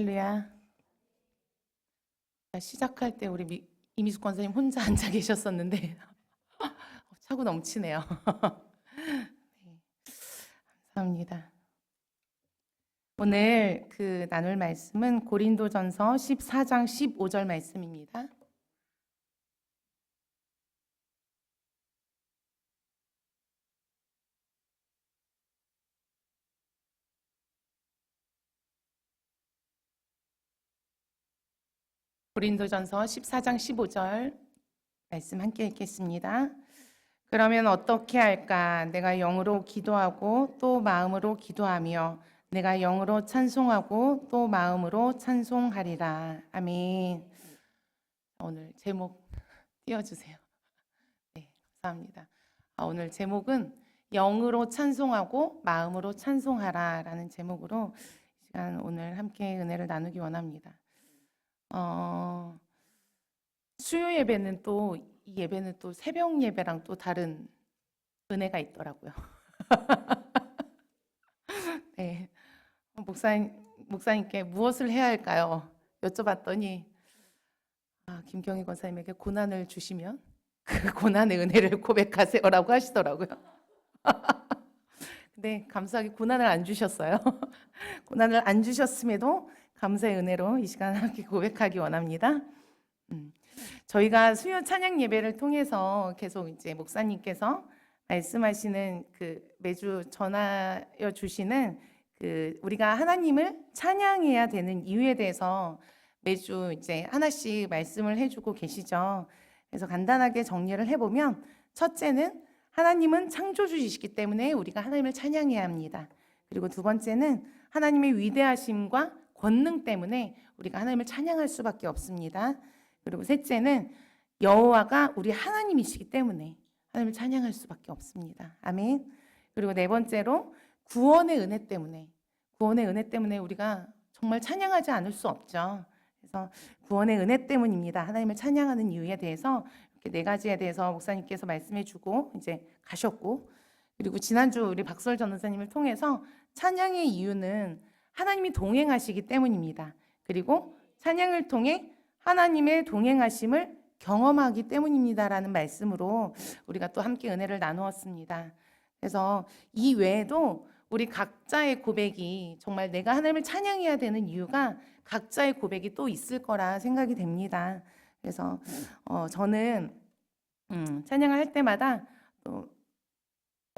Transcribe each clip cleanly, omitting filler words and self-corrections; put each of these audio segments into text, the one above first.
할렐루야. 시작할 때 우리 이미숙 권사님 혼자 앉아 계셨었는데 차고 넘치네요. 네, 감사합니다. 오늘 나눌 말씀은 고린도전서 14장 15절 말씀입니다. 고린도전서 14장 15절 말씀 함께 읽겠습니다. 그러면 어떻게 할까? 내가 영으로 기도하고 또 마음으로 기도하며 내가 영으로 찬송하고 또 마음으로 찬송하리라. 아멘. 오늘 제목 띄워주세요. 네, 감사합니다. 오늘 제목은 영으로 찬송하고 마음으로 찬송하라라는 제목으로 이 시간 오늘 함께 은혜를 나누기 원합니다. 수요 예배는 또 이 예배는 또 새벽 예배랑 또 다른 은혜가 있더라고요. 네, 목사님께 무엇을 해야 할까요? 여쭤봤더니 김경희 권사님에게 고난을 주시면 그 고난의 은혜를 고백하세요라고 하시더라고요. 근데 감사하게 고난을 안 주셨어요. 고난을 안 주셨음에도 감사의 은혜로 이 시간 함께 고백하기 원합니다. 저희가 수요 찬양 예배를 통해서 계속 이제 목사님께서 말씀하시는 매주 전하여 주시는 우리가 하나님을 찬양해야 되는 이유에 대해서 매주 이제 하나씩 말씀을 해주고 계시죠. 그래서 간단하게 정리를 해보면 첫째는 하나님은 창조주이시기 때문에 우리가 하나님을 찬양해야 합니다. 그리고 두 번째는 하나님의 위대하심과 권능 때문에 우리가 하나님을 찬양할 수밖에 없습니다. 그리고 셋째는 여호와가 우리 하나님이시기 때문에 하나님을 찬양할 수밖에 없습니다. 아멘. 그리고 네 번째로 구원의 은혜 때문에 우리가 정말 찬양하지 않을 수 없죠. 그래서 구원의 은혜 때문입니다. 하나님을 찬양하는 이유에 대해서 이렇게 네 가지에 대해서 목사님께서 말씀해주고 이제 가셨고, 그리고 지난주 우리 박설 전도사님을 통해서 찬양의 이유는 하나님이 동행하시기 때문입니다. 그리고 찬양을 통해 하나님의 동행하심을 경험하기 때문입니다라는 말씀으로 우리가 또 함께 은혜를 나누었습니다. 그래서 이 외에도 우리 각자의 고백이 정말 내가 하나님을 찬양해야 되는 이유가 각자의 고백이 또 있을 거라 생각이 됩니다. 그래서 저는 찬양을 할 때마다 또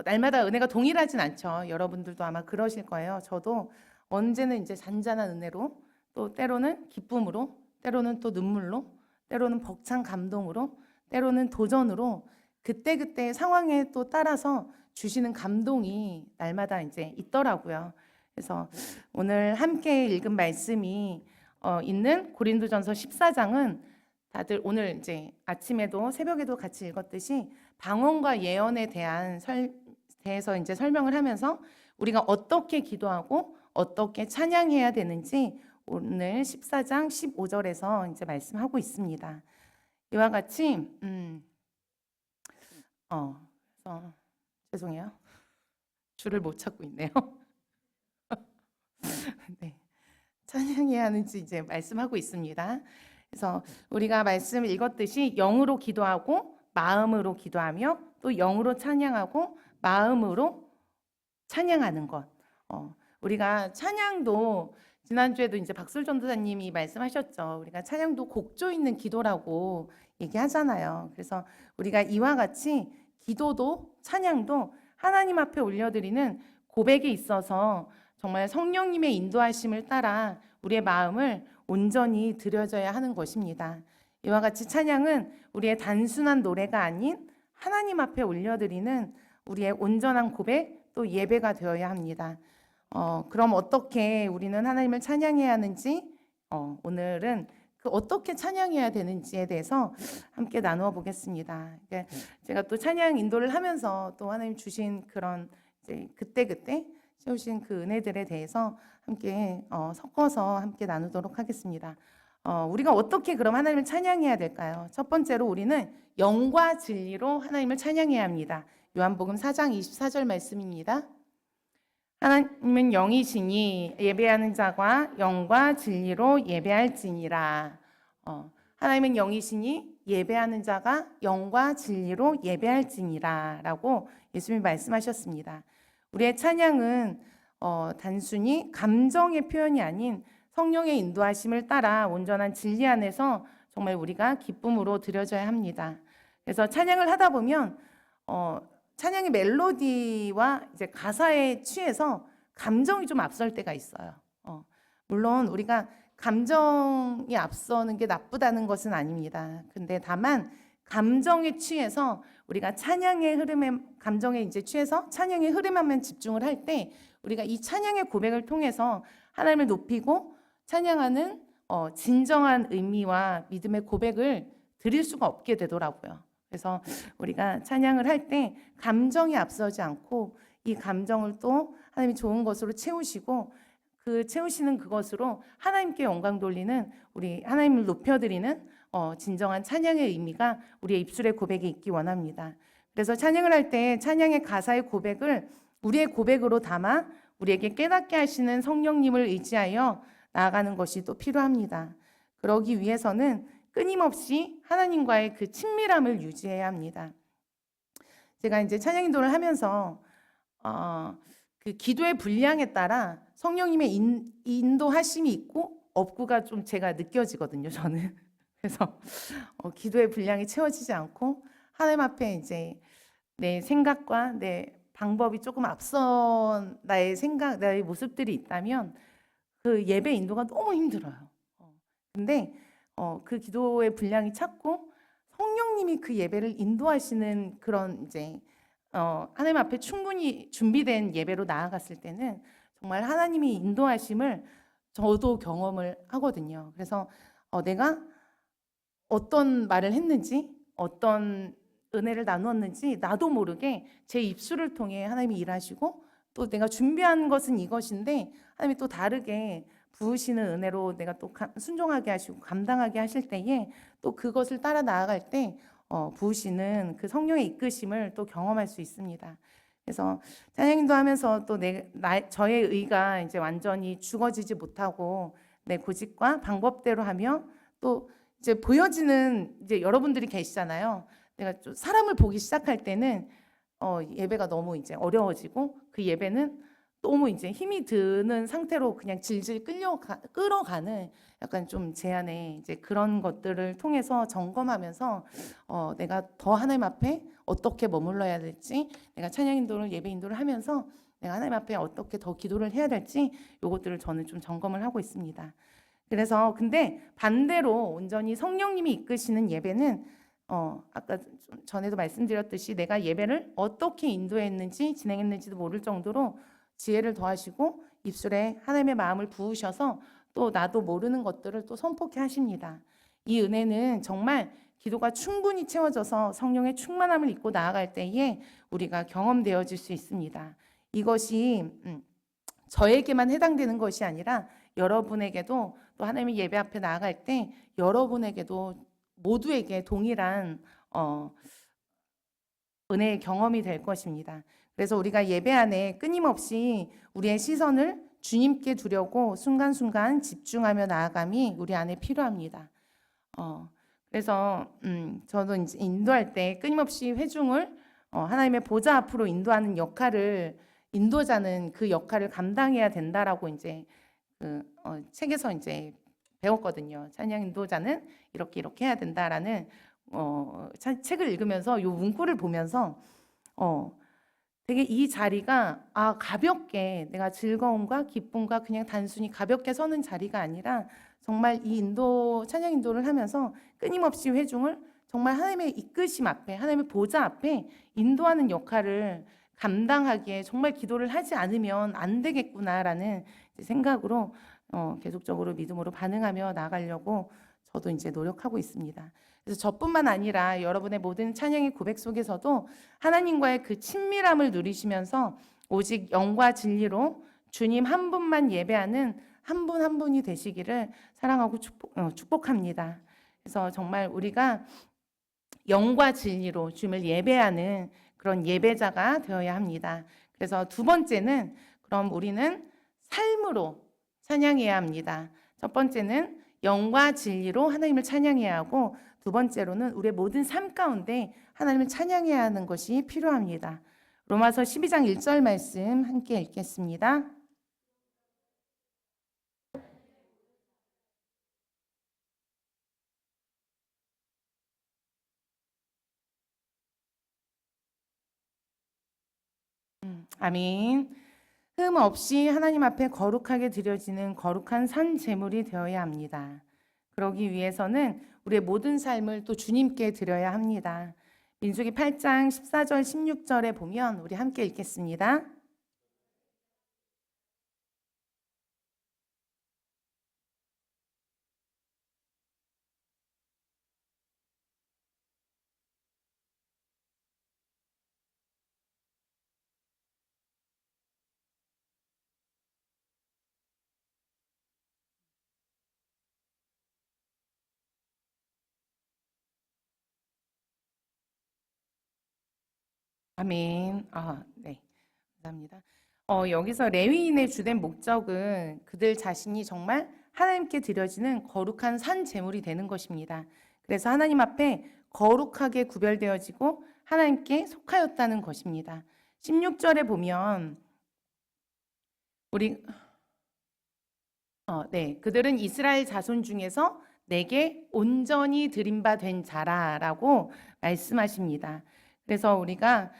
날마다 은혜가 동일하진 않죠. 여러분들도 아마 그러실 거예요. 저도 언제는 이제 잔잔한 은혜로, 또 때로는 기쁨으로, 때로는 또 눈물로, 때로는 벅찬 감동으로, 때로는 도전으로 그때그때 상황에 또 따라서 주시는 감동이 날마다 이제 있더라고요. 그래서 오늘 함께 읽은 말씀이 있는 고린도전서 14장은 다들 오늘 이제 아침에도 새벽에도 같이 읽었듯이 방언과 예언에 대해서 이제 설명을 하면서 우리가 어떻게 기도하고 어떻게 찬양해야 되는지 오늘 14장 15절에서 이제 말씀하고 있습니다. 이와 같이 그래서 죄송해요. 줄을 못 찾고 있네요. 네. 찬양해야 하는지 이제 말씀하고 있습니다. 그래서 우리가 말씀 읽었듯이 영으로 기도하고 마음으로 기도하며 또 영으로 찬양하고 마음으로 찬양하는 것. 우리가 찬양도 지난주에도 이제 박술 전도사님이 말씀하셨죠. 우리가 찬양도 곡조 있는 기도라고 얘기하잖아요. 그래서 우리가 이와 같이 기도도 찬양도 하나님 앞에 올려드리는 고백에 있어서 정말 성령님의 인도하심을 따라 우리의 마음을 온전히 드려져야 하는 것입니다. 이와 같이 찬양은 우리의 단순한 노래가 아닌 하나님 앞에 올려드리는 우리의 온전한 고백 또 예배가 되어야 합니다. 그럼 어떻게 우리는 하나님을 찬양해야 하는지 오늘은 어떻게 찬양해야 되는지에 대해서 함께 나누어 보겠습니다. 제가 또 찬양 인도를 하면서 또 하나님 주신 그런 이제 그때그때 세우신 그 은혜들에 대해서 함께 섞어서 함께 나누도록 하겠습니다. 우리가 어떻게 그럼 하나님을 찬양해야 될까요? 첫 번째로 우리는 영과 진리로 하나님을 찬양해야 합니다. 요한복음 4장 24절 말씀입니다. 하나님은 영이시니 예배하는 자가 영과 진리로 예배할지니라. 하나님은 영이시니 예배하는 자가 영과 진리로 예배할지니라라고 예수님이 말씀하셨습니다. 우리의 찬양은 단순히 감정의 표현이 아닌 성령의 인도하심을 따라 온전한 진리 안에서 정말 우리가 기쁨으로 드려져야 합니다. 그래서 찬양을 하다 보면 찬양의 멜로디와 이제 가사에 취해서 감정이 좀 앞설 때가 있어요. 물론 우리가 감정이 앞서는 게 나쁘다는 것은 아닙니다. 근데 다만 감정에 취해서 우리가 찬양의 흐름에 감정에 이제 취해서 찬양의 흐름에만 집중을 할 때 우리가 이 찬양의 고백을 통해서 하나님을 높이고 찬양하는 진정한 의미와 믿음의 고백을 드릴 수가 없게 되더라고요. 그래서 우리가 찬양을 할 때 감정이 앞서지 않고 이 감정을 또 하나님이 좋은 것으로 채우시고 그 채우시는 그것으로 하나님께 영광 돌리는 우리 하나님을 높여드리는 진정한 찬양의 의미가 우리의 입술의 고백에 있기 원합니다. 그래서 찬양을 할 때 찬양의 가사의 고백을 우리의 고백으로 담아 우리에게 깨닫게 하시는 성령님을 의지하여 나아가는 것이 또 필요합니다. 그러기 위해서는 끊임없이 하나님과의 그 친밀함을 유지해야 합니다. 제가 이제 찬양 인도를 하면서 그 기도의 분량에 따라 성령님의 인도하심이 있고 없고가 좀 제가 느껴지거든요, 저는. 그래서 기도의 분량이 채워지지 않고 하나님 앞에 이제 내 생각과 내 방법이 조금 앞선 나의 생각, 나의 모습들이 있다면 그 예배 인도가 너무 힘들어요. 근데 그 기도의 분량이 찼고 성령님이 그 예배를 인도하시는 그런 이제 하나님 앞에 충분히 준비된 예배로 나아갔을 때는 정말 하나님이 인도하심을 저도 경험을 하거든요. 그래서 내가 어떤 말을 했는지 어떤 은혜를 나누었는지 나도 모르게 제 입술을 통해 하나님이 일하시고 또 내가 준비한 것은 이것인데 하나님이 또 다르게 부으시는 은혜로 내가 또 순종하게 하시고 감당하게 하실 때에 또 그것을 따라 나아갈 때 부으시는 그 성령의 이끄심을 또 경험할 수 있습니다. 그래서 찬양인도 하면서 또 저의 의가 이제 완전히 죽어지지 못하고 내 고집과 방법대로 하며 또 이제 보여지는 이제 여러분들이 계시잖아요. 내가 좀 사람을 보기 시작할 때는 예배가 너무 이제 어려워지고 그 예배는 너무 이제 힘이 드는 상태로 그냥 질질 끌어가는 약간 좀 제 안에 이제 그런 것들을 통해서 점검하면서 내가 더 하나님 앞에 어떻게 머물러야 될지 내가 찬양 인도를 예배 인도를 하면서 내가 하나님 앞에 어떻게 더 기도를 해야 될지 이것들을 저는 좀 점검을 하고 있습니다. 그래서 근데 반대로 온전히 성령님이 이끄시는 예배는 아까 전에도 말씀드렸듯이 내가 예배를 어떻게 인도했는지 진행했는지도 모를 정도로 지혜를 더하시고 입술에 하나님의 마음을 부으셔서 또 나도 모르는 것들을 또 선포케 하십니다. 이 은혜는 정말 기도가 충분히 채워져서 성령의 충만함을 입고 나아갈 때에 우리가 경험되어질 수 있습니다. 이것이 저에게만 해당되는 것이 아니라 여러분에게도 또 하나님의 예배 앞에 나아갈 때 여러분에게도 모두에게 동일한 은혜의 경험이 될 것입니다. 그래서 우리가 예배 안에 끊임없이 우리의 시선을 주님께 두려고 순간순간 집중하며 나아감이 우리 안에 필요합니다. 그래서 저도 이제 인도할 때 끊임없이 회중을 하나님의 보좌 앞으로 인도하는 역할을 인도자는 그 역할을 감당해야 된다라고 이제 책에서 이제 배웠거든요. 찬양 인도자는 이렇게 해야 된다라는 책을 읽으면서 요 문구를 보면서 되게 이 자리가 가볍게 내가 즐거움과 기쁨과 그냥 단순히 가볍게 서는 자리가 아니라 정말 이 찬양 인도를 하면서 끊임없이 회중을 정말 하나님의 이끄심 앞에 하나님의 보좌 앞에 인도하는 역할을 감당하기에 정말 기도를 하지 않으면 안 되겠구나라는 생각으로 계속적으로 믿음으로 반응하며 나아가려고 저도 이제 노력하고 있습니다. 그래서 저뿐만 아니라 여러분의 모든 찬양의 고백 속에서도 하나님과의 그 친밀함을 누리시면서 오직 영과 진리로 주님 한 분만 예배하는 한 분 한 분이 되시기를 사랑하고 축복합니다. 그래서 정말 우리가 영과 진리로 주님을 예배하는 그런 예배자가 되어야 합니다. 그래서 두 번째는 그럼 우리는 삶으로 찬양해야 합니다. 첫 번째는 영과 진리로 하나님을 찬양해야 하고, 두 번째로는 우리의 모든 삶 가운데 하나님을 찬양해야 하는 것이 필요합니다. 로마서 12장 1절 말씀 함께 읽겠습니다. 아멘. 흠 없이 하나님 앞에 거룩하게 드려지는 거룩한 산 제물이 되어야 합니다. 그러기 위해서는 우리의 모든 삶을 또 주님께 드려야 합니다. 민수기 8장 14절 16절에 보면 우리 함께 읽겠습니다. 아멘. 네. 감사합니다. 여기서 레위인의 주된 목적은 그들 자신이 정말 하나님께 드려지는 거룩한 산 제물이 되는 것입니다. 그래서 하나님 앞에 거룩하게 구별되어지고 하나님께 속하였다는 것입니다. 16절에 보면 우리 네, 그들은 이스라엘 자손 중에서 내게 온전히 드린 바 된 자라라고 말씀하십니다. 그래서 우리가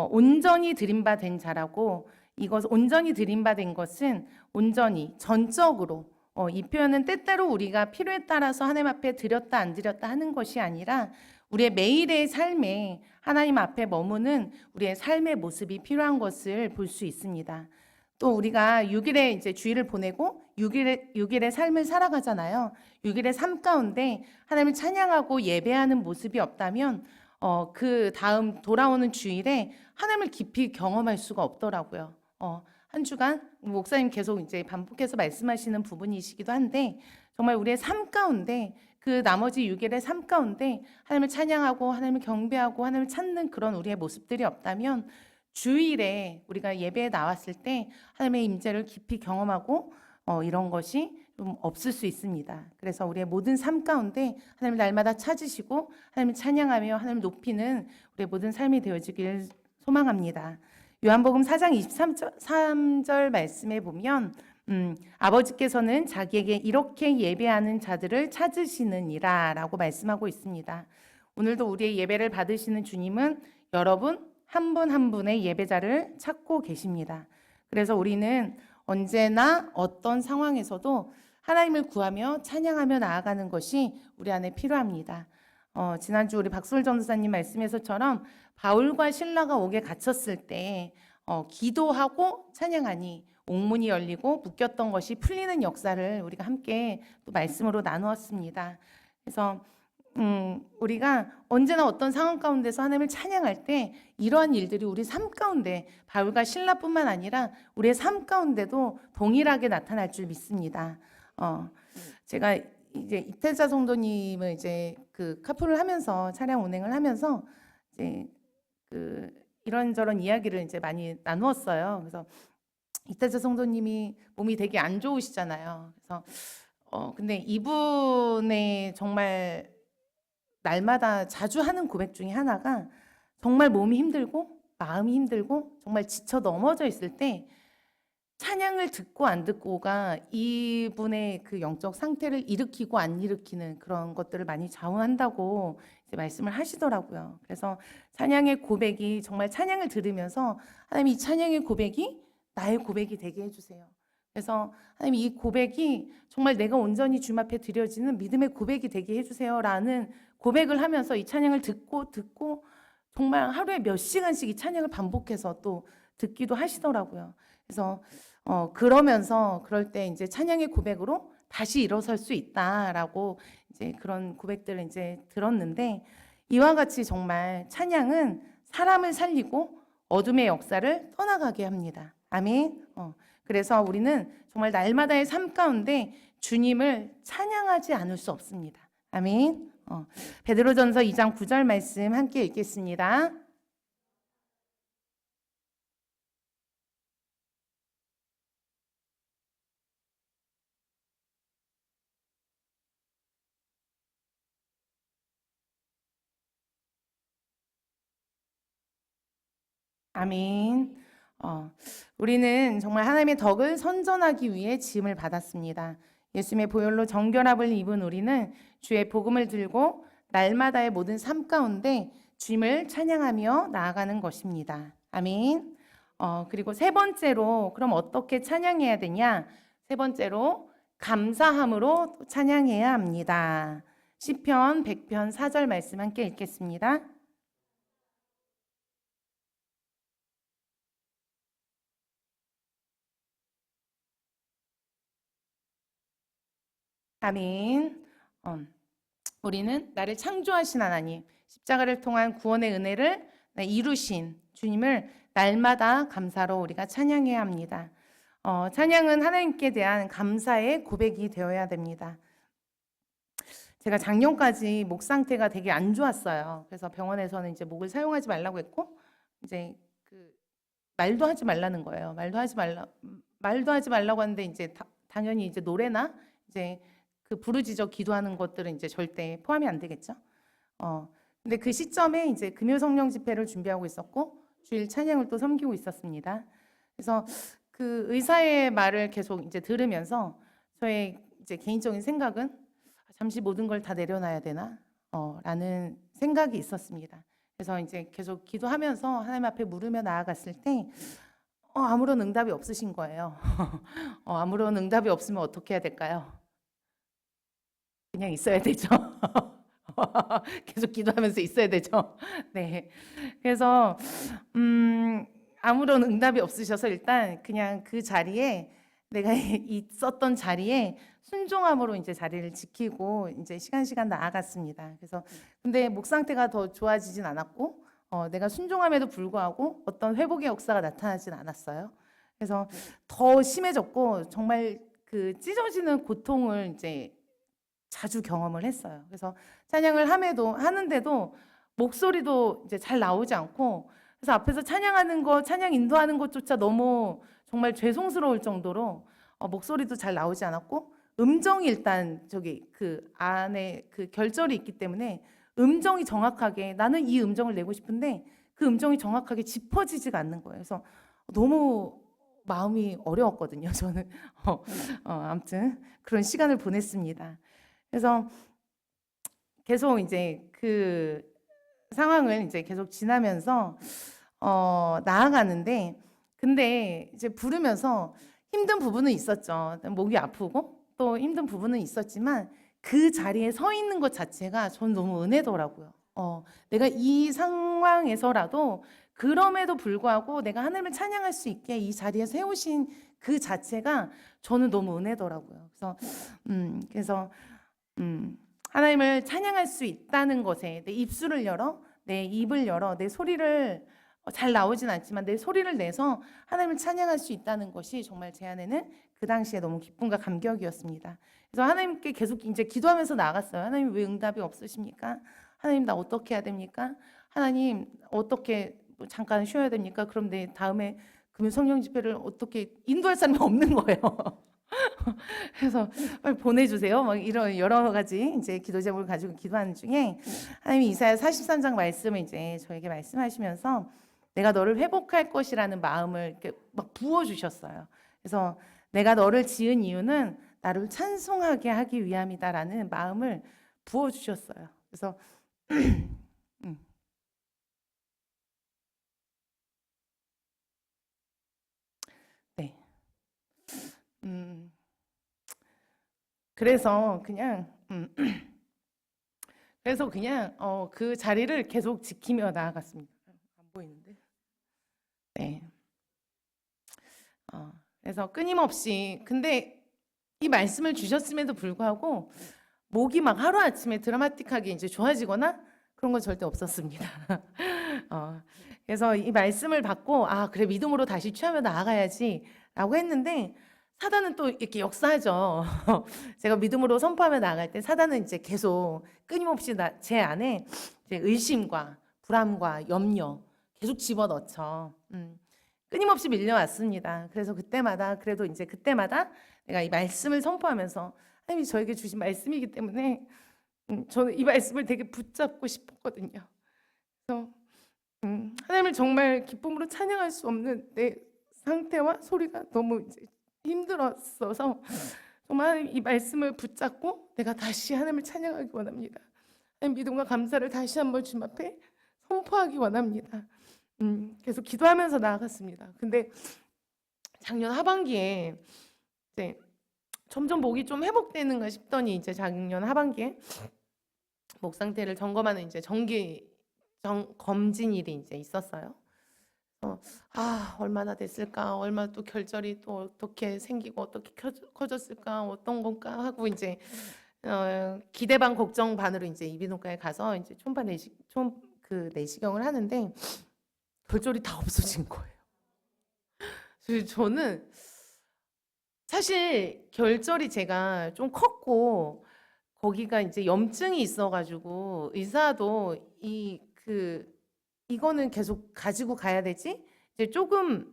온전히 드린 바 된 자라고, 이것 온전히 드린 바 된 것은 온전히 전적으로, 이 표현은 때때로 우리가 필요에 따라서 하나님 앞에 드렸다 안 드렸다 하는 것이 아니라 우리의 매일의 삶에 하나님 앞에 머무는 우리의 삶의 모습이 필요한 것을 볼 수 있습니다. 또 우리가 6일에 이제 주일을 보내고 6일의 삶을 살아가잖아요. 6일의 삶 가운데 하나님을 찬양하고 예배하는 모습이 없다면 그 다음 돌아오는 주일에 하나님을 깊이 경험할 수가 없더라고요. 한 주간 목사님 계속 이제 반복해서 말씀하시는 부분이시기도 한데, 정말 우리의 삶 가운데 그 나머지 6일의 삶 가운데 하나님을 찬양하고 하나님을 경배하고 하나님을 찾는 그런 우리의 모습들이 없다면 주일에 우리가 예배에 나왔을 때 하나님의 임재를 깊이 경험하고 이런 것이 좀 없을 수 있습니다. 그래서 우리의 모든 삶 가운데 하나님을 날마다 찾으시고 하나님을 찬양하며 하나님을 높이는 우리의 모든 삶이 되어지길 소망합니다. 요한복음 4장 23절 말씀에 보면 아버지께서는 자기에게 이렇게 예배하는 자들을 찾으시느니라 라고 말씀하고 있습니다. 오늘도 우리의 예배를 받으시는 주님은 여러분 한 분 한 분의 예배자를 찾고 계십니다. 그래서 우리는 언제나 어떤 상황에서도 하나님을 구하며 찬양하며 나아가는 것이 우리 안에 필요합니다. 지난주 우리 박솔 전도사님 말씀에서처럼 바울과 실라가 옥에 갇혔을 때 기도하고 찬양하니 옥문이 열리고 묶였던 것이 풀리는 역사를 우리가 함께 또 말씀으로 나누었습니다. 그래서 우리가 언제나 어떤 상황 가운데서 하나님을 찬양할 때 이러한 일들이 우리 삶 가운데 바울과 실라뿐만 아니라 우리의 삶 가운데도 동일하게 나타날 줄 믿습니다. 제가 이제 이태자 성도님을 이제 그 카풀을 하면서 차량 운행을 하면서 이제 그 이런저런 이야기를 이제 많이 나누었어요. 그래서 이태자 성도님이 몸이 되게 안 좋으시잖아요. 그래서 근데 이분의 정말 날마다 자주 하는 고백 중에 하나가, 정말 몸이 힘들고 마음이 힘들고 정말 지쳐 넘어져 있을 때 찬양을 듣고 안 듣고가 이분의 그 영적 상태를 일으키고 안 일으키는 그런 것들을 많이 좌우한다고 이제 말씀을 하시더라고요. 그래서 찬양의 고백이, 정말 찬양을 들으면서 하나님 이 찬양의 고백이 나의 고백이 되게 해주세요. 그래서 하나님 이 고백이 정말 내가 온전히 주님 앞에 드려지는 믿음의 고백이 되게 해주세요라는 고백을 하면서 이 찬양을 듣고 정말 하루에 몇 시간씩 이 찬양을 반복해서 또 듣기도 하시더라고요. 그래서 그러면서 그럴 때 이제 찬양의 고백으로 다시 일어설 수 있다라고 이제 그런 고백들을 이제 들었는데, 이와 같이 정말 찬양은 사람을 살리고 어둠의 역사를 떠나가게 합니다. 아멘. 그래서 우리는 정말 날마다의 삶 가운데 주님을 찬양하지 않을 수 없습니다. 아멘. 베드로전서 2장 9절 말씀 함께 읽겠습니다. 아멘. 어, 우리는 정말 하나님의 덕을 선전하기 위해 지음을 받았습니다. 예수님의 보혈로 정결함을 입은 우리는 주의 복음을 들고 날마다의 모든 삶 가운데 주님을 찬양하며 나아가는 것입니다. 아멘. 그리고 세 번째로 그럼 어떻게 찬양해야 되냐? 세 번째로 감사함으로 찬양해야 합니다. 시편 100편 4절 말씀 함께 읽겠습니다. 아멘. 우리는 나를 창조하신 하나님, 십자가를 통한 구원의 은혜를 이루신 주님을 날마다 감사로 우리가 찬양해야 합니다. 찬양은 하나님께 대한 감사의 고백이 되어야 됩니다. 제가 작년까지 목 상태가 되게 안 좋았어요. 그래서 병원에서는 이제 목을 사용하지 말라고 했고, 이제 그 말도 하지 말라는 거예요. 말도 하지 말라고 하는데 이제 당연히 이제 노래나 이제 그 부르짖어 기도하는 것들은 이제 절대 포함이 안 되겠죠. 근데 그 시점에 이제 금요 성령 집회를 준비하고 있었고 주일 찬양을 또 섬기고 있었습니다. 그래서 그 의사의 말을 계속 이제 들으면서 저의 이제 개인적인 생각은 잠시 모든 걸 다 내려놔야 되나? 라는 생각이 있었습니다. 그래서 이제 계속 기도하면서 하나님 앞에 물으며 나아갔을 때 아무런 응답이 없으신 거예요. 아무런 응답이 없으면 어떻게 해야 될까요? 그냥 있어야 되죠. 계속 기도하면서 있어야 되죠. 네. 그래서 아무런 응답이 없으셔서 일단 그냥 그 자리에 내가 있었던 자리에 순종함으로 이제 자리를 지키고 이제 시간 나아갔습니다. 그래서 근데 목 상태가 더 좋아지진 않았고 내가 순종함에도 불구하고 어떤 회복의 역사가 나타나진 않았어요. 그래서 더 심해졌고 정말 그 찢어지는 고통을 이제 자주 경험을 했어요. 그래서 찬양을 하는데도 목소리도 이제 잘 나오지 않고 그래서 앞에서 찬양하는 거, 찬양 인도하는 것조차 너무 정말 죄송스러울 정도로 목소리도 잘 나오지 않았고 음정이 일단 저기 그 안에 그 결절이 있기 때문에 음정이 정확하게 나는 이 음정을 내고 싶은데 그 음정이 정확하게 짚어지지가 않는 거예요. 그래서 너무 마음이 어려웠거든요. 저는 아무튼 그런 시간을 보냈습니다. 그래서 계속 이제 그 상황을 이제 계속 지나면서 나아가는데 근데 이제 부르면서 힘든 부분은 있었죠. 목이 아프고 또 힘든 부분은 있었지만 그 자리에 서 있는 것 자체가 전 너무 은혜더라고요. 내가 이 상황에서라도 그럼에도 불구하고 내가 하나님을 찬양할 수 있게 이 자리에 세우신 그 자체가 저는 너무 은혜더라고요. 그래서 하나님을 찬양할 수 있다는 것에 내 입술을 열어, 내 입을 열어, 내 소리를 잘 나오진 않지만 내 소리를 내서 하나님을 찬양할 수 있다는 것이 정말 제 안에는 그 당시에 너무 기쁨과 감격이었습니다. 그래서 하나님께 계속 이제 기도하면서 나갔어요. 하나님 왜 응답이 없으십니까? 하나님 나 어떻게 해야 됩니까? 하나님 어떻게 잠깐 쉬어야 됩니까? 그럼 내 다음에 금요 성령 집회를 어떻게 인도할 사람이 없는 거예요. 그래서 빨리 보내주세요. 막 이런 여러 가지 이제 기도 제목을 가지고 기도하는 중에 하나님이 이사야 43장 말씀을 이제 저에게 말씀하시면서 내가 너를 회복할 것이라는 마음을 이렇게 막 부어주셨어요. 그래서 내가 너를 지은 이유는 나를 찬송하게 하기 위함이다라는 마음을 부어주셨어요. 그래서 네. 그래서 그냥 그 자리를 계속 지키며 나아갔습니다. 안 보이는데. 네. 그래서 끊임없이 근데 이 말씀을 주셨음에도 불구하고 목이 막 하루아침에 드라마틱하게 이제 좋아지거나 그런 건 절대 없었습니다. 그래서 이 말씀을 받고 그래 믿음으로 다시 취하며 나아가야지라고 했는데 사단은 또 이렇게 역사하죠. 제가 믿음으로 선포하며 나아갈 때 사단은 이제 계속 끊임없이 제 안에 이제 의심과 불안과 염려 계속 집어넣죠. 끊임없이 밀려왔습니다. 그래서 그때마다 내가 이 말씀을 선포하면서 하나님이 저에게 주신 말씀이기 때문에 저는 이 말씀을 되게 붙잡고 싶었거든요. 그래서 하나님을 정말 기쁨으로 찬양할 수 없는 내 상태와 소리가 너무 이제 힘들었어서 정말 이 말씀을 붙잡고 내가 다시 하나님을 찬양하기 원합니다. 하나님 믿음과 감사를 다시 한번 주님 앞에 선포하기 원합니다. 계속 기도하면서 나아갔습니다. 근데 작년 하반기에 이제 점점 목이 좀 회복되는가 싶더니 이제 작년 하반기에 목 상태를 점검하는 이제 검진일이 이제 있었어요. 얼마나 됐을까, 얼마 또 결절이 또 어떻게 생기고 어떻게 커졌을까, 어떤 건가 하고 이제 기대 반 걱정 반으로 이제 이비인후과에 가서 이제 초음파 내시경을 하는데 결절이 다 없어진 거예요. 그래서 저는 사실 결절이 제가 좀 컸고 거기가 이제 염증이 있어가지고 의사도 이거는 계속 가지고 가야 되지? 이제 조금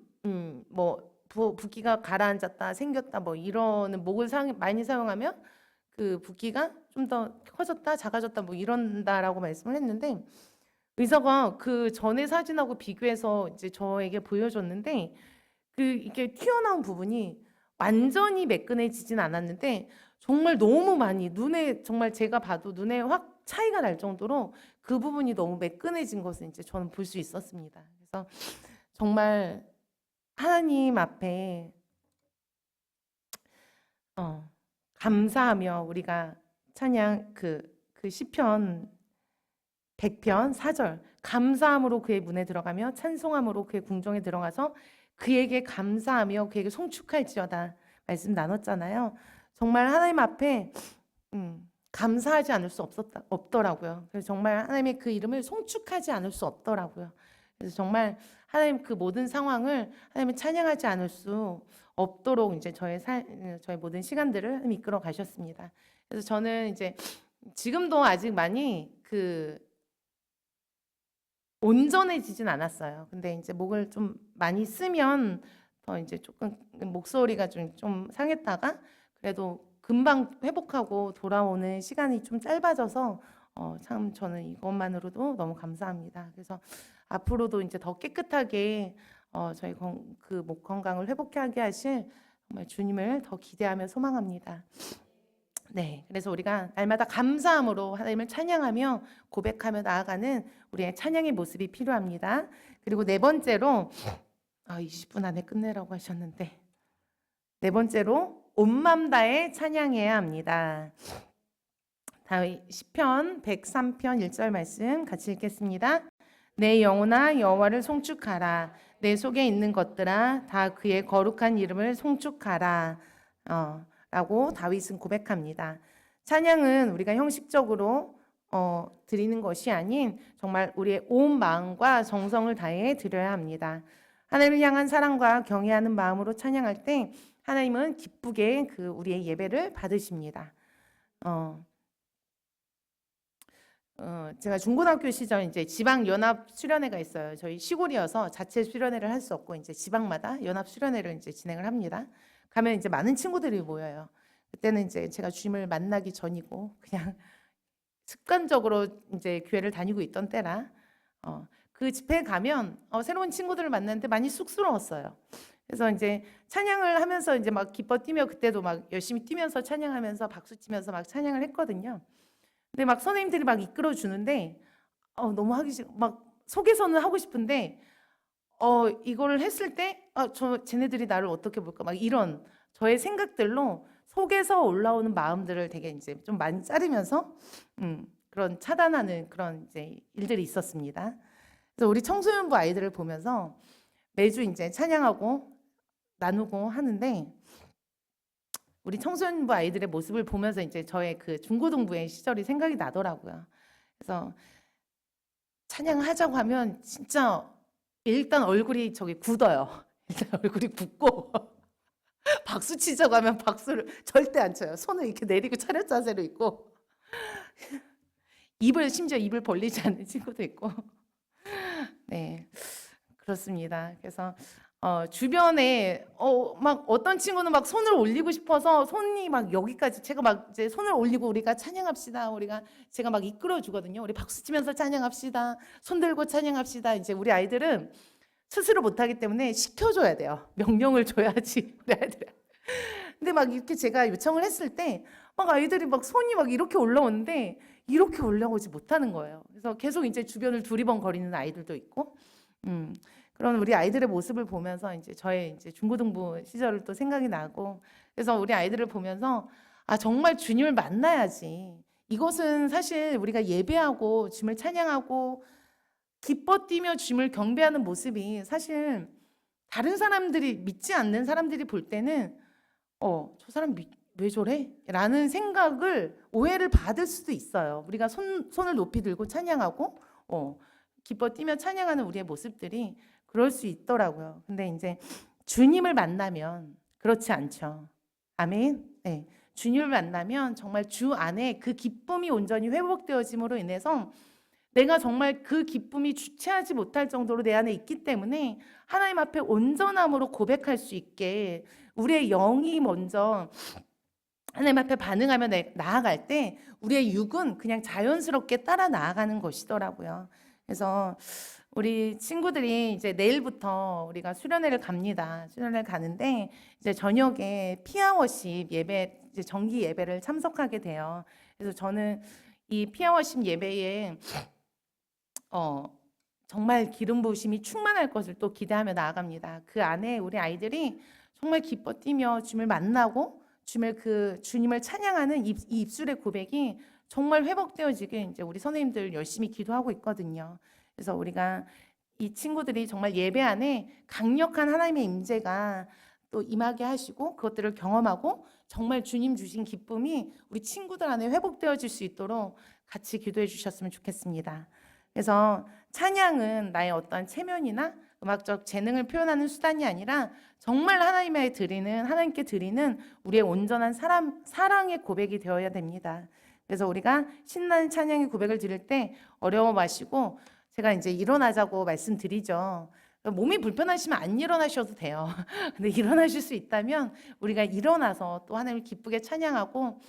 뭐 붓기가 가라앉았다 생겼다 뭐 이러는 목을 많이 사용하면 그 붓기가 좀 더 커졌다 작아졌다 뭐 이런다라고 말씀을 했는데 의사가 그 전에 사진하고 비교해서 이제 저에게 보여줬는데 이게 튀어나온 부분이 완전히 매끈해지진 않았는데 정말 너무 많이 눈에 정말 제가 봐도 눈에 확 차이가 날 정도로 그 부분이 너무 매끈해진 것을 이제 저는 볼 수 있었습니다. 그래서 정말 하나님 앞에 감사하며 우리가 찬양 그 시편 100편 4절 감사함으로 그의 문에 들어가며 찬송함으로 그의 궁정에 들어가서 그에게 감사하며 그에게 송축할지어다 말씀 나눴잖아요. 정말 하나님 앞에 감사하지 않을 수 없더라고요. 그래서 정말 하나님의 그 이름을 송축하지 않을 수 없더라고요. 그래서 정말 하나님 그 모든 상황을 하나님을 찬양하지 않을 수 없도록 이제 저의 모든 시간들을 하나님 이끌어 가셨습니다. 그래서 저는 이제 지금도 아직 많이 온전해지진 않았어요. 근데 이제 목을 좀 많이 쓰면 더 이제 조금 목소리가 좀 상했다가 그래도 금방 회복하고 돌아오는 시간이 좀 짧아져서 참 저는 이것만으로도 너무 감사합니다. 그래서 앞으로도 이제 더 깨끗하게 저희 그 목 건강을 회복하게 하실 정말 주님을 더 기대하며 소망합니다. 네, 그래서 우리가 날마다 감사함으로 하나님을 찬양하며 고백하며 나아가는 우리의 찬양의 모습이 필요합니다. 그리고 네 번째로 20분 안에 끝내라고 하셨는데 네 번째로 온 맘 다해 찬양해야 합니다. 시편 103편 1절 말씀 같이 읽겠습니다. 내 영혼아 여호와를 송축하라. 내 속에 있는 것들아 다 그의 거룩한 이름을 송축하라. 라고 다윗은 고백합니다. 찬양은 우리가 형식적으로 드리는 것이 아닌 정말 우리의 온 마음과 정성을 다해 드려야 합니다. 하나님을 향한 사랑과 경외하는 마음으로 찬양할 때 하나님은 기쁘게 우리의 예배를 받으십니다. 제가 중고등학교 시절 이제 지방 연합 수련회가 있어요. 저희 시골이어서 자체 수련회를 할 수 없고 이제 지방마다 연합 수련회를 이제 진행을 합니다. 가면 이제 많은 친구들이 모여요. 그때는 이제 제가 주님을 만나기 전이고 그냥 습관적으로 이제 교회를 다니고 있던 때라 그 집회에 가면 새로운 친구들을 만났는데 많이 쑥스러웠어요. 그래서 이제 찬양을 하면서 이제 막 기뻐 뛰며 그때도 막 열심히 뛰면서 찬양하면서 박수 치면서 막 찬양을 했거든요. 근데 막 선생님들이 막 이끌어 주는데 너무 하기 싫어. 막 속에서는 하고 싶은데 이거를 했을 때 쟤네들이 나를 어떻게 볼까 막 이런 저의 생각들로 속에서 올라오는 마음들을 되게 이제 좀 많이 자르면서 그런 차단하는 그런 이제 일들이 있었습니다. 그래서 우리 청소년부 아이들을 보면서 매주 이제 찬양하고 나누고 하는데 우리 청소년부 아이들의 모습을 보면서 이제 저의 그 중고등부의 시절이 생각이 나더라고요. 그래서 찬양하자고 하면 진짜 일단 얼굴이 굳어요. 일단 얼굴이 붓고 박수 치자고 하면 박수를 절대 안 쳐요. 손을 이렇게 내리고 차렷 자세로 있고 심지어 입을 벌리지 않는 친구도 있고 네, 그렇습니다. 그래서 주변에 막 어떤 친구는 막 손을 올리고 싶어서 손이 막 여기까지 제가 막 이제 손을 올리고 우리가 찬양합시다. 제가 막 이끌어 주거든요. 우리 박수 치면서 찬양합시다. 손 들고 찬양합시다. 이제 우리 아이들은 스스로 못하기 때문에 시켜줘야 돼요. 명령을 줘야지 우리 아이들. 근데 막 이렇게 제가 요청을 했을 때 막 아이들이 막 손이 막 이렇게 올라오는데 이렇게 올라오지 못하는 거예요. 그래서 계속 이제 주변을 두리번거리는 아이들도 있고, 그런 우리 아이들의 모습을 보면서 이제 저의 이제 중고등부 시절을 또 생각이 나고, 그래서 우리 아이들을 보면서 아 정말 주님을 만나야지. 이것은 사실 우리가 예배하고 주님을 찬양하고 기뻐 뛰며 주님을 경배하는 모습이 사실 다른 사람들이 믿지 않는 사람들이 볼 때는 저 사람 왜 저래? 라는 생각을 오해를 받을 수도 있어요. 우리가 손을 높이 들고 찬양하고 기뻐 뛰며 찬양하는 우리의 모습들이 그럴 수 있더라고요. 근데 이제 주님을 만나면 그렇지 않죠. 아멘. 네. 주님을 만나면 정말 주 안에 그 기쁨이 온전히 회복되어짐으로 인해서 내가 정말 그 기쁨이 주체하지 못할 정도로 내 안에 있기 때문에 하나님 앞에 온전함으로 고백할 수 있게 우리의 영이 먼저 하나님 앞에 반응하며 나아갈 때 우리의 육은 그냥 자연스럽게 따라 나아가는 것이더라고요. 그래서 우리 친구들이 이제 내일부터 우리가 수련회를 갑니다. 수련회를 가는데 이제 저녁에 피아워십 예배, 이제 정기 예배를 참석하게 돼요. 그래서 저는 이 피아워십 예배에 정말 기름 부으심이 충만할 것을 또 기대하며 나아갑니다. 그 안에 우리 아이들이 정말 기뻐 뛰며 주님을 만나고 주님을 찬양하는 이 입술의 고백이 정말 회복되어지게 이제 우리 선생님들 열심히 기도하고 있거든요. 그래서 우리가 이 친구들이 정말 예배 안에 강력한 하나님의 임재가 또 임하게 하시고 그것들을 경험하고 정말 주님 주신 기쁨이 우리 친구들 안에 회복되어질 수 있도록 같이 기도해 주셨으면 좋겠습니다. 그래서 찬양은 나의 어떤 체면이나 음악적 재능을 표현하는 수단이 아니라 정말 하나님께 드리는 우리의 온전한 사랑의 고백이 되어야 됩니다. 그래서 우리가 신나는 찬양의 고백을 드릴 때 어려워 마시고 제가 이제 일어나자고 말씀드리죠. 몸이 불편하시면 안 일어나셔도 돼요. 근데 일어나실 수 있다면 우리가 일어나서 또 하나님을 기쁘게 찬양하고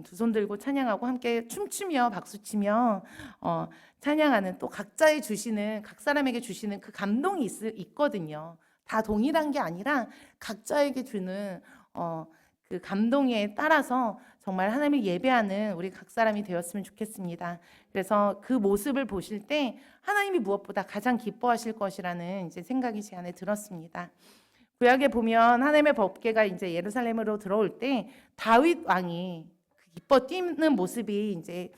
두 손 들고 찬양하고 함께 춤추며 박수치며 찬양하는 또 각 사람에게 주시는 그 감동이 있거든요. 다 동일한 게 아니라 각자에게 주는 그 감동에 따라서 정말 하나님을 예배하는 우리 각 사람이 되었으면 좋겠습니다. 그래서 그 모습을 보실 때 하나님이 무엇보다 가장 기뻐하실 것이라는 이제 생각이 제 안에 들었습니다. 구약에 보면 하나님의 법궤가 이제 예루살렘으로 들어올 때 다윗 왕이 기뻐 뛰는 모습이 이제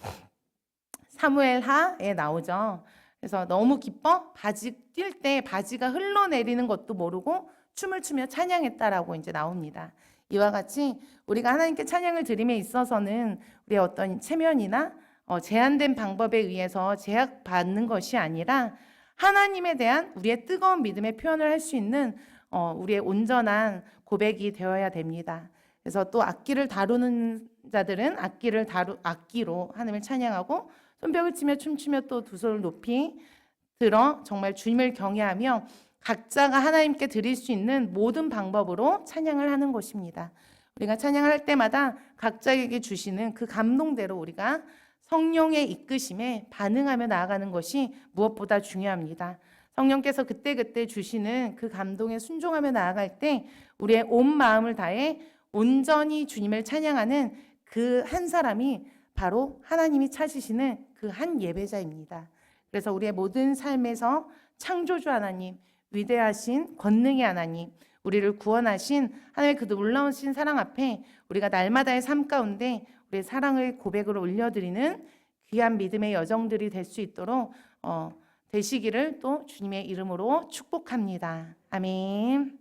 사무엘하에 나오죠. 그래서 너무 기뻐 뛸 때 바지가 흘러내리는 것도 모르고 춤을 추며 찬양했다라고 이제 나옵니다. 이와 같이 우리가 하나님께 찬양을 드림에 있어서는 우리의 어떤 체면이나 제한된 방법에 의해서 제약받는 것이 아니라 하나님에 대한 우리의 뜨거운 믿음의 표현을 할 수 있는 우리의 온전한 고백이 되어야 됩니다. 그래서 또 악기를 다루는 자들은 악기로 하나님을 찬양하고 손뼉을 치며 춤추며 또 두 손을 높이 들어 정말 주님을 경외하며 각자가 하나님께 드릴 수 있는 모든 방법으로 찬양을 하는 것입니다. 우리가 찬양을 할 때마다 각자에게 주시는 그 감동대로 우리가 성령의 이끄심에 반응하며 나아가는 것이 무엇보다 중요합니다. 성령께서 그때그때 주시는 그 감동에 순종하며 나아갈 때 우리의 온 마음을 다해 온전히 주님을 찬양하는 그 한 사람이 바로 하나님이 찾으시는 그 한 예배자입니다. 그래서 우리의 모든 삶에서 창조주 하나님, 위대하신 권능의 하나님, 우리를 구원하신 하나님의 그 놀라우신 사랑 앞에 우리가 날마다의 삶 가운데 우리의 사랑을 고백으로 올려드리는 귀한 믿음의 여정들이 될 수 있도록 되시기를 또 주님의 이름으로 축복합니다. 아멘.